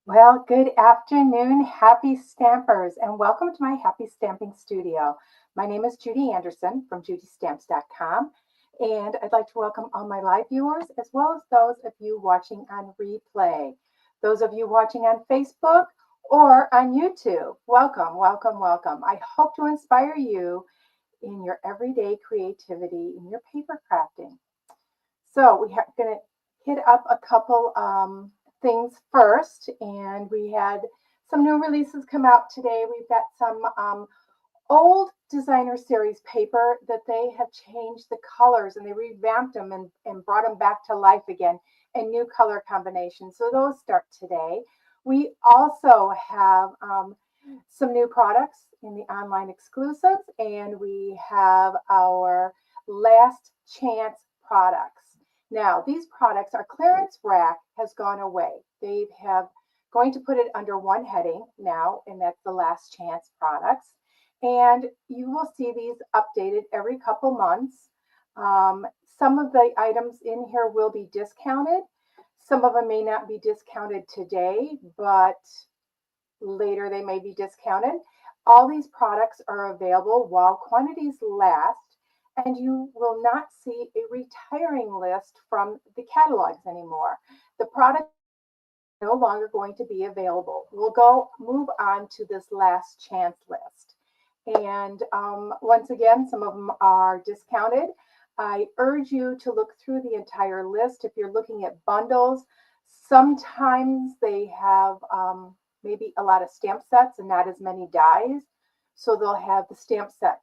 Well, good afternoon, happy stampers, and welcome to my Happy Stamping Studio. My name is Judy Anderson from judystamps.com, and I'd like to welcome all my live viewers as well as those of you watching on replay. Those of you watching on Facebook or on YouTube, welcome, welcome, welcome. I hope to inspire you in your everyday creativity in your paper crafting. So we are going to hit up a couple things first, and we had some new releases come out today. We've got some old designer series paper that they have changed the colors and they revamped them and brought them back to life again in new color combinations. So those start today. We also have some new products in the online exclusives, and we have our last chance products. Now, these products, our clearance rack has gone away. They have going to put it under one heading now, and that's the last chance products. And you will see these updated every couple months. Some of the items in here will be discounted. Some of them may not be discounted today, but later they may be discounted. All these products are available while quantities last, and you will not see a retiring list from the catalogs anymore. The product is no longer going to be available. We'll move on to this last chance list. And once again, some of them are discounted. I urge you to look through the entire list. If you're looking at bundles, sometimes they have maybe a lot of stamp sets and not as many dies. So they'll have the stamp set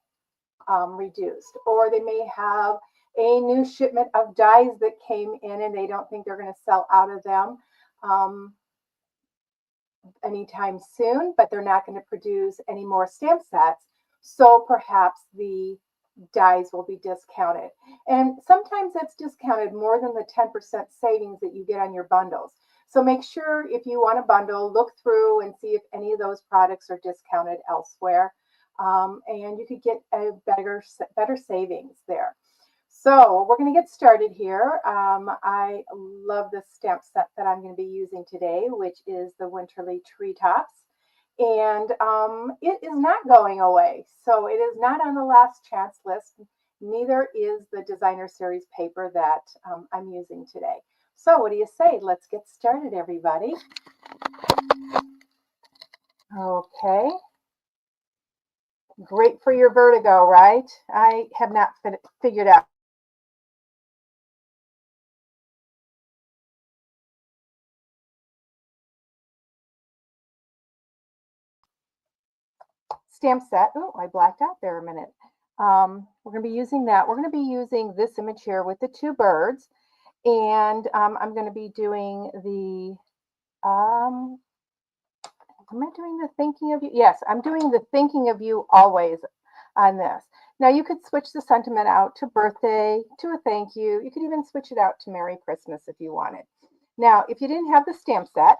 reduced. Or they may have a new shipment of dies that came in and they don't think they're going to sell out of them anytime soon, but they're not going to produce any more stamp sets. So perhaps the dies will be discounted. And sometimes that's discounted more than the 10% savings that you get on your bundles. So make sure if you want a bundle, look through and see if any of those products are discounted elsewhere. And you could get a better savings there. So we're going to get started here. I love this stamp set that I'm going to be using today, which is the Winterly Treetops. And it is not going away. So it is not on the last chance list. Neither is the designer series paper that I'm using today. So what do you say? Let's get started, everybody. Okay. Great for your vertigo, right? I have not figured out. Stamp set. Oh, I blacked out there a minute. We're going to be using that. We're going to be using this image here with the two birds. And I'm going to be doing the, am I doing the thinking of you? Yes, I'm doing the thinking of you always on this. Now you could switch the sentiment out to birthday, to a thank you. You could even switch it out to Merry Christmas if you wanted. Now, if you didn't have the stamp set,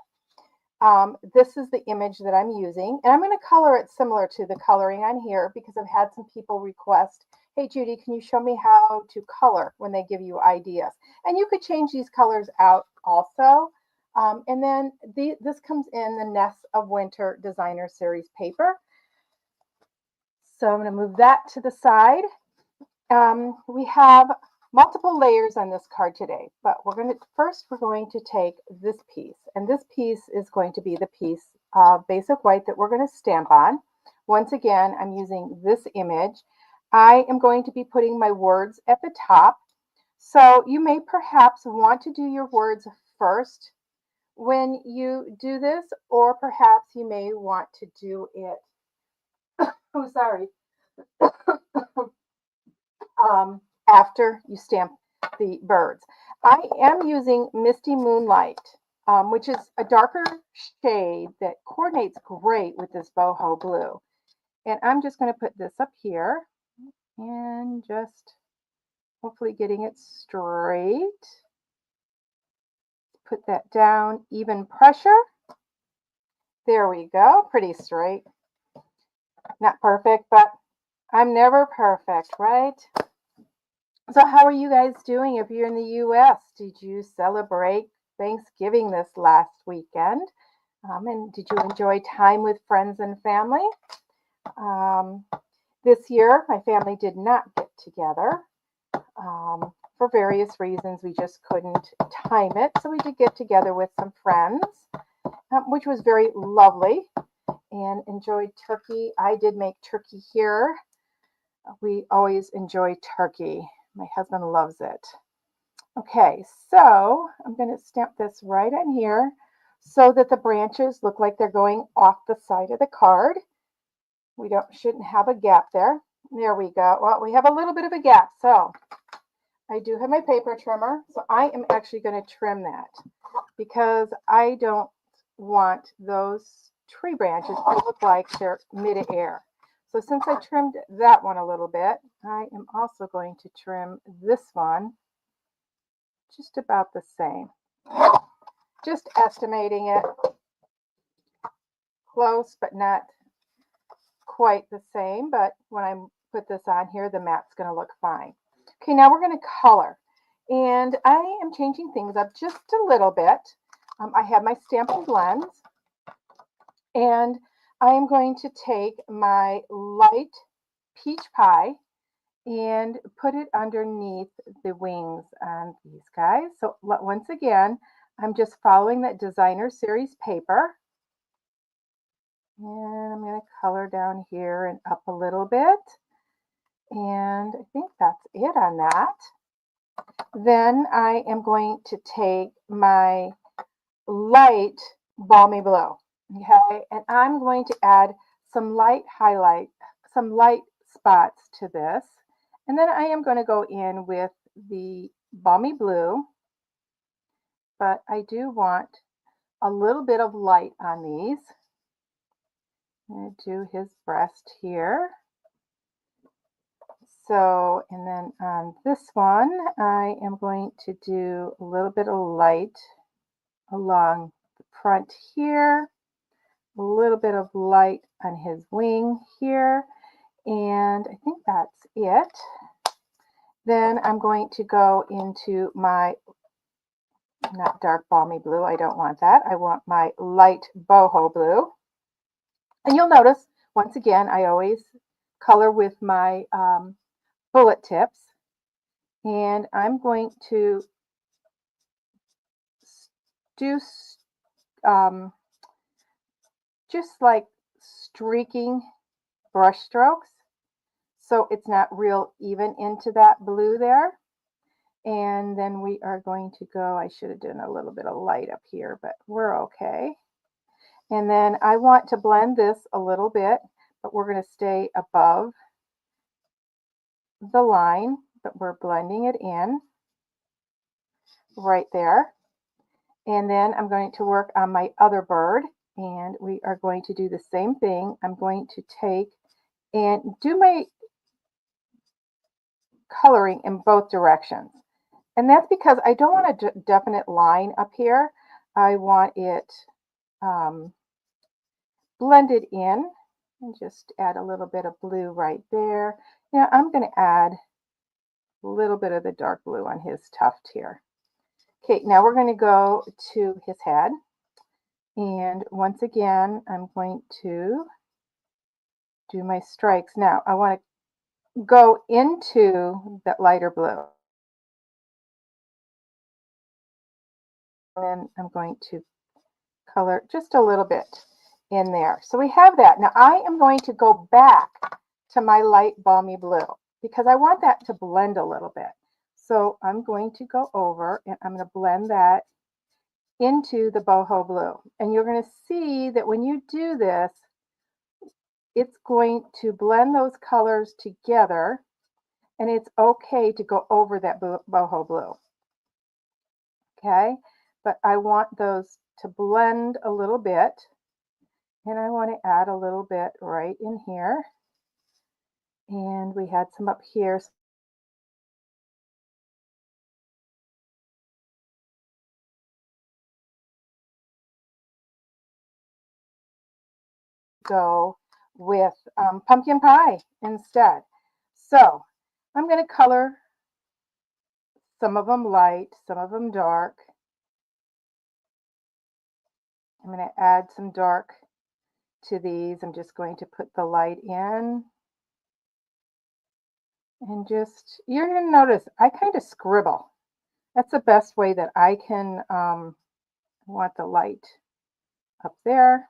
this is the image that I'm using, and I'm going to color it similar to the coloring on here because I've had some people request, hey Judy, can you show me how to color when they give you ideas? And you could change these colors out also. And then this comes in the Nest of Winter Designer Series paper. So I'm going to move that to the side. We have multiple layers on this card today, but we're going to take this piece, and this piece is going to be the piece of basic white that we're going to stamp on. Once again, I'm using this image. I am going to be putting my words at the top. So you may perhaps want to do your words first when you do this, or perhaps you may want to do it, oh, sorry, after you stamp the birds. I am using Misty Moonlight, which is a darker shade that coordinates great with this boho blue. And I'm just going to put this up here and just hopefully getting it straight. Put that down, even pressure. There we go, pretty straight. Not perfect, but I'm never perfect, right? So how are you guys doing if you're in the US? Did you celebrate Thanksgiving this last weekend? And did you enjoy time with friends and family? Um, this year, my family did not get together. For various reasons, we just couldn't time it. So we did get together with some friends, which was very lovely, and enjoyed turkey. I did make turkey here. We always enjoy turkey. My husband loves it. Okay, so I'm going to stamp this right in here so that the branches look like they're going off the side of the card. We shouldn't have a gap there. There we go. Well, we have a little bit of a gap, so I do have my paper trimmer, so I am actually going to trim that because I don't want those tree branches to look like they're mid-air. So since I trimmed that one a little bit, I am also going to trim this one just about the same. Just estimating it close, but not quite the same. But when I put this on here, the mat's going to look fine. Okay, now we're going to color. And I am changing things up just a little bit. I have my Stampin' Blends. And I am going to take my light peach pie and put it underneath the wings on these guys. So once again, I'm just following that designer series paper. And I'm going to color down here and up a little bit. And I think that's it on that. Then I am going to take my light balmy blue. Okay, and I'm going to add some light highlight, some light spots to this. And then I am going to go in with the balmy blue, but I do want a little bit of light on these. I'm going to do his breast here. So, and then on this one, I am going to do a little bit of light along the front here, a little bit of light on his wing here, and I think that's it. Then I'm going to go into my, not dark balmy blue, I don't want that. I want my light boho blue. And you'll notice, once again, I always color with my bullet tips. And I'm going to do just like streaking brush strokes. So it's not real even into that blue there. And then we are going to go, I should have done a little bit of light up here, but we're okay. And then I want to blend this a little bit, but we're going to stay above the line, but we're blending it in right there. And then I'm going to work on my other bird, and we are going to do the same thing. I'm going to take and do my coloring in both directions. And that's because I don't want a definite line up here. I want it blended in, and just add a little bit of blue right there. Now I'm going to add a little bit of the dark blue on his tuft here. Okay, now we're going to go to his head. And once again, I'm going to do my strikes. Now I want to go into that lighter blue. And then I'm going to color just a little bit in there. So we have that. Now I am going to go back to my light balmy blue because I want that to blend a little bit. So I'm going to go over and I'm going to blend that into the boho blue. And you're going to see that when you do this, it's going to blend those colors together, and it's okay to go over that boho blue. Okay, but I want those to blend a little bit, and I want to add a little bit right in here. And we had some up here. Go with pumpkin pie instead. So I'm going to color some of them light, some of them dark. I'm going to add some dark to these. I'm just going to put the light in. And just, you're going to notice I kind of scribble. That's the best way that I can want the light up there.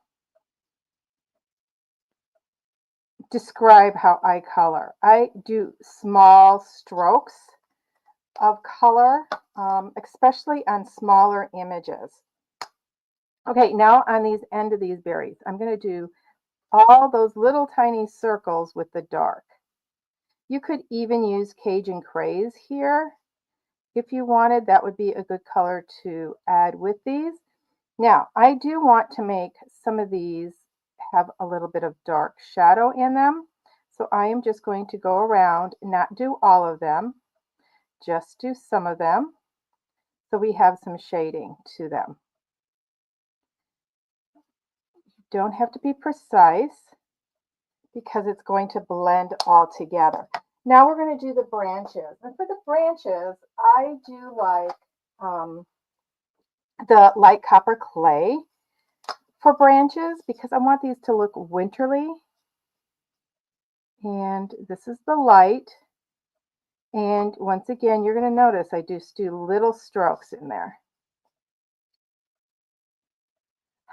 Describe how I color. I do small strokes of color, especially on smaller images. Okay, now on these end of these berries, I'm going to do all those little tiny circles with the dark. You could even use Cajun Craze here. If you wanted, that would be a good color to add with these. Now, I do want to make some of these have a little bit of dark shadow in them. So I am just going to go around and not do all of them, just do some of them. So we have some shading to them. You don't have to be precise because it's going to blend all together. Now we're going to do the branches. And for the branches, I do like the light copper clay for branches because I want these to look winterly. And this is the light. And once again, you're going to notice I just do little strokes in there.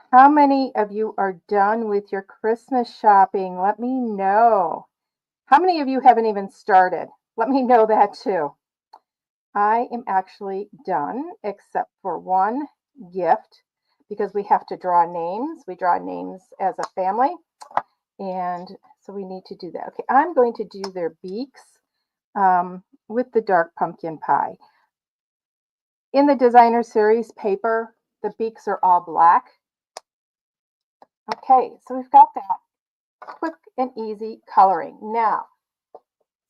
How many of you are done with your Christmas shopping? Let me know. How many of you haven't even started? Let me know that too. I am actually done except for one gift because we have to draw names. We draw names as a family. And so we need to do that. Okay, I'm going to do their beaks with the dark pumpkin pie. In the designer series paper, the beaks are all black. Okay, so we've got that quick and easy coloring. Now,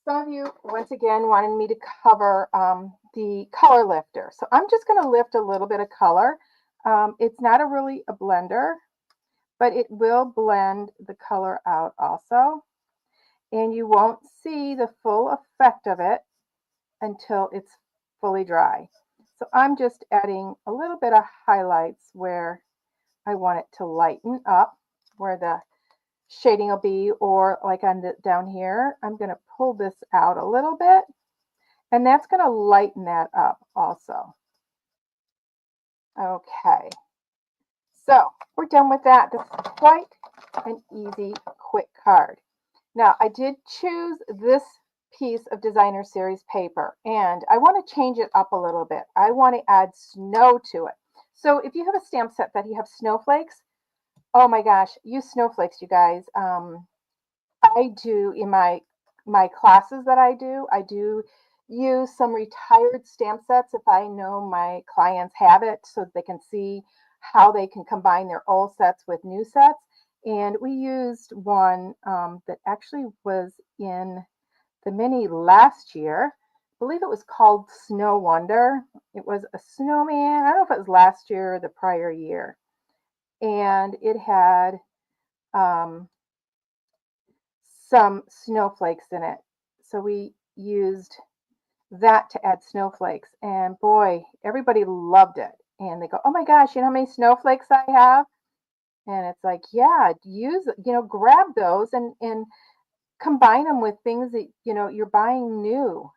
some of you, once again, wanted me to cover the color lifter. So I'm just going to lift a little bit of color. It's not really a blender, but it will blend the color out also. And you won't see the full effect of it until it's fully dry. So I'm just adding a little bit of highlights where I want it to lighten up, where the shading will be, or like on the down here, I'm going to pull this out a little bit, and that's going to lighten that up also. Okay, so we're done with that. This is quite an easy, quick card. Now, I did choose this piece of designer series paper, and I want to change it up a little bit. I want to add snow to it. So if you have a stamp set that you have snowflakes, oh my gosh, use snowflakes, you guys. I do in my classes that I do use some retired stamp sets if I know my clients have it so they can see how they can combine their old sets with new sets. And we used one that actually was in the mini last year. I believe it was called Snow Wonder. It was a snowman. I don't know if it was last year or the prior year. And it had some snowflakes in it. So we used that to add snowflakes. And boy, everybody loved it. And they go, oh my gosh, you know how many snowflakes I have? And it's like, yeah, use, grab those and combine them with things that, you're buying new.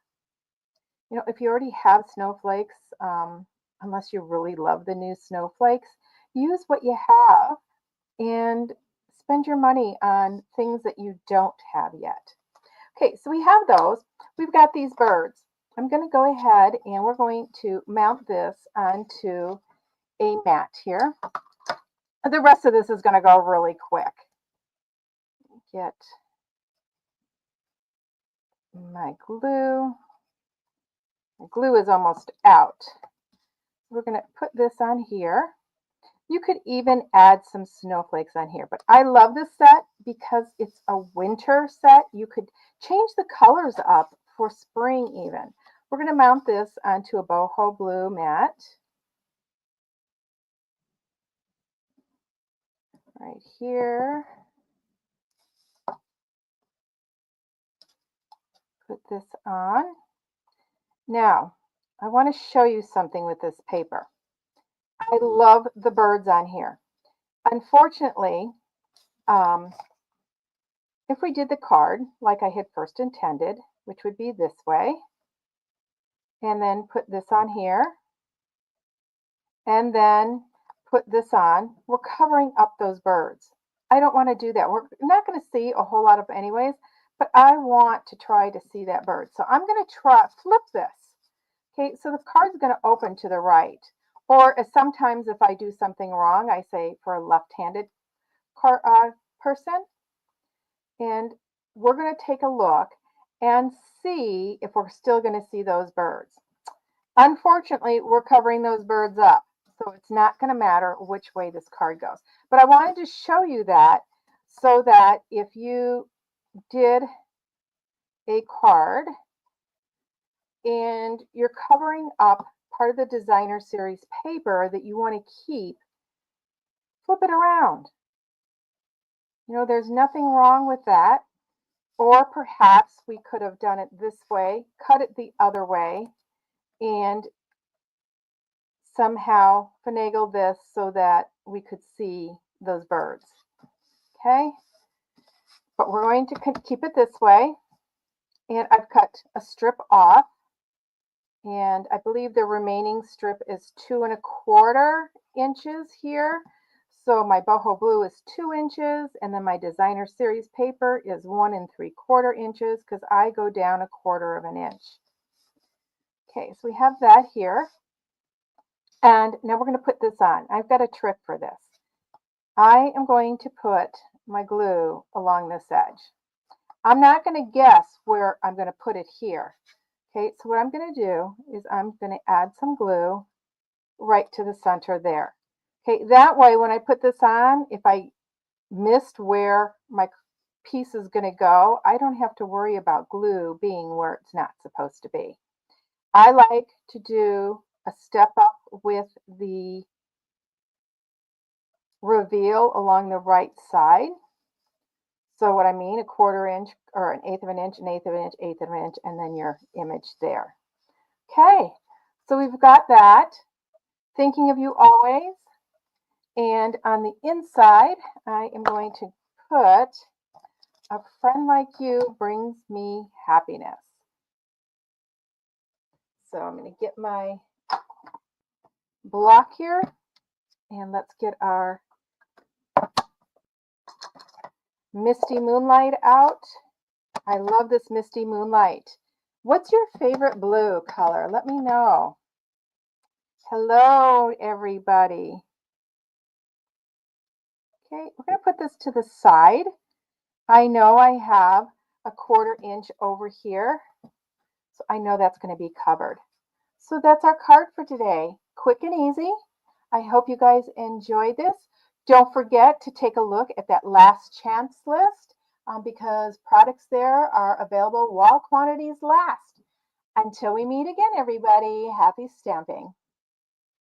If you already have snowflakes, unless you really love the new snowflakes, use what you have and spend your money on things that you don't have yet. Okay, so we have those. We've got these birds. I'm going to go ahead and we're going to mount this onto a mat here. The rest of this is going to go really quick. Get my glue. My glue is almost out. We're going to put this on here. You could even add some snowflakes on here, but I love this set because it's a winter set. You could change the colors up for spring even. We're going to mount this onto a boho blue mat. Right here. Put this on. Now, I want to show you something with this paper. I love the birds on here. Unfortunately, if we did the card like I had first intended, which would be this way, and then put this on here, and then put this on, we're covering up those birds. I don't want to do that. We're not going to see a whole lot of anyways, but I want to try to see that bird. So I'm going to try flip this. Okay, so the card's going to open to the right. Or sometimes if I do something wrong, I say for a left-handed person. And we're going to take a look and see if we're still going to see those birds. Unfortunately, we're covering those birds up, so it's not going to matter which way this card goes. But I wanted to show you that so that if you did a card and you're covering up part of the designer series paper that you want to keep, flip it around. You know, there's nothing wrong with that. Or perhaps we could have done it this way, cut it the other way, and somehow finagle this so that we could see those birds. Okay, but we're going to keep it this way, and I've cut a strip off, and I believe the remaining strip is 2¼ inches here. So my boho blue is 2 inches, and then my designer series paper is 1¾ inches because I go down 1/4 inch. Okay, so we have that here. And now we're going to put this on. I've got a trick for this. I am going to put my glue along this edge. I'm not going to guess where I'm going to put it here. Okay, so what I'm going to do is I'm going to add some glue right to the center there. Okay, that way when I put this on, if I missed where my piece is going to go, I don't have to worry about glue being where it's not supposed to be. I like to do a step up with the reveal along the right side. So what I mean, 1/4 inch or 1/8 inch, 1/8 inch, 1/8 inch, and then your image there. Okay, so we've got that. Thinking of you always. And on the inside, I am going to put a friend like you brings me happiness. So I'm going to get my block here, and let's get our Misty Moonlight out. I love this Misty Moonlight. What's your favorite blue color? Let me know. Hello, everybody. Okay, we're going to put this to the side. I know I have 1/4 inch over here, so I know that's going to be covered. So that's our card for today. Quick and easy. I hope you guys enjoyed this. Don't forget to take a look at that last chance list because products there are available while quantities last. Until we meet again, everybody, happy stamping.